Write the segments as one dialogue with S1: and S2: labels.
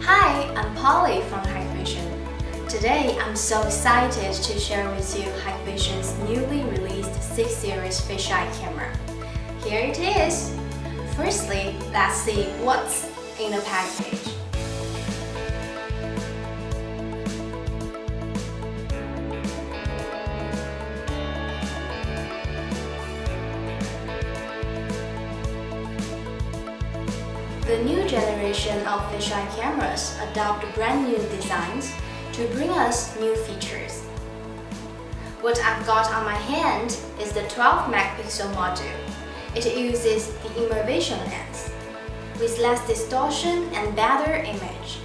S1: Hi, I'm Polly from Hikvision. Today, I'm so excited to share with you Hikvision's newly released 6 Series Fisheye camera. Here it is. Firstly, let's see what's in the package. The new generation of fisheye cameras adopt brand new designs to bring us new features. What I've got on my hand is the 12 megapixel module. It uses the Immervision lens, with less distortion and better image.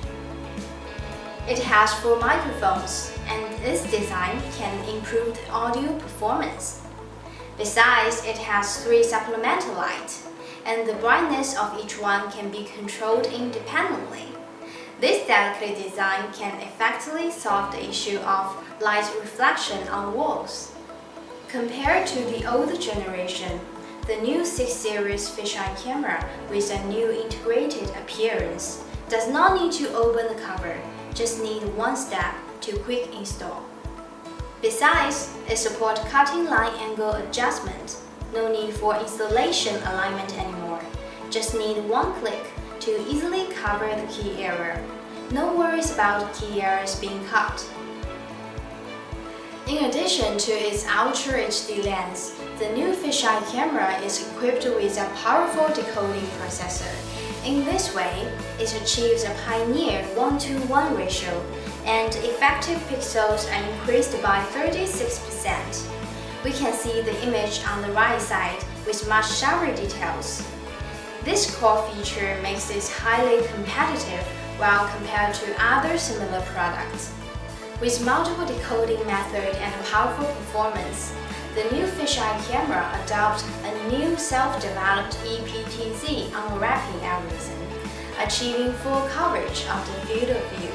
S1: It has 4 microphones, and this design can improve the audio performance. Besides, it has 3 supplemental lights, and the brightness of each one can be controlled independently. This delicate design can effectively solve the issue of light reflection on walls. Compared to the older generation, the new 6 Series fisheye camera with a new integrated appearance does not need to open the cover, just need one step to quick install. Besides, it supports cutting line angle adjustment. No need for installation alignment anymore. Just need one click to easily cover the key area. No worries about key areas being cut. In addition to its Ultra HD lens, the new fisheye camera is equipped with a powerful decoding processor. In this way, it achieves a pioneer 1:1 ratio, and effective pixels are increased by 36%. We can see the image on the right side with much sharper details. This core feature makes it highly competitive while compared to other similar products. With multiple decoding methods and powerful performance, the new fisheye camera adopts a new self-developed EPTZ unwrapping algorithm, achieving full coverage of the field of view.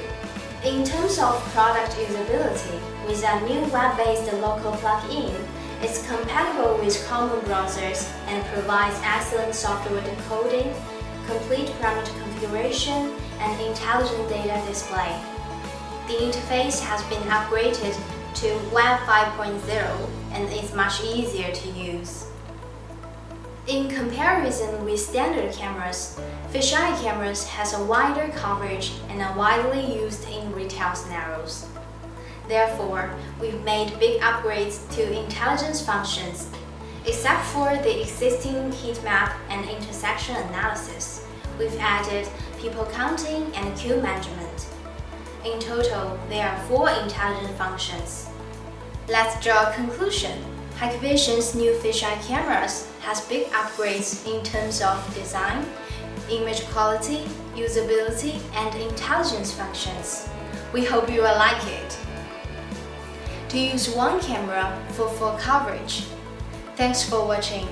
S1: In terms of product usability, with a new web-based local plugin, it's compatible with common browsers and provides excellent software decoding, complete parameter configuration, and intelligent data display. The interface has been upgraded to Web 5.0 and is much easier to use. In comparison with standard cameras, fisheye cameras has a wider coverage and are widely used in retail scenarios. Therefore, we've made big upgrades to intelligence functions. Except for the existing heat map and intersection analysis, we've added people counting and queue management. In total, there are 4 intelligent functions. Let's draw a conclusion. Hikvision's new fisheye cameras has big upgrades in terms of design, image quality, usability, and intelligence functions. We hope you will like it. To use one camera for full coverage. Thanks for watching.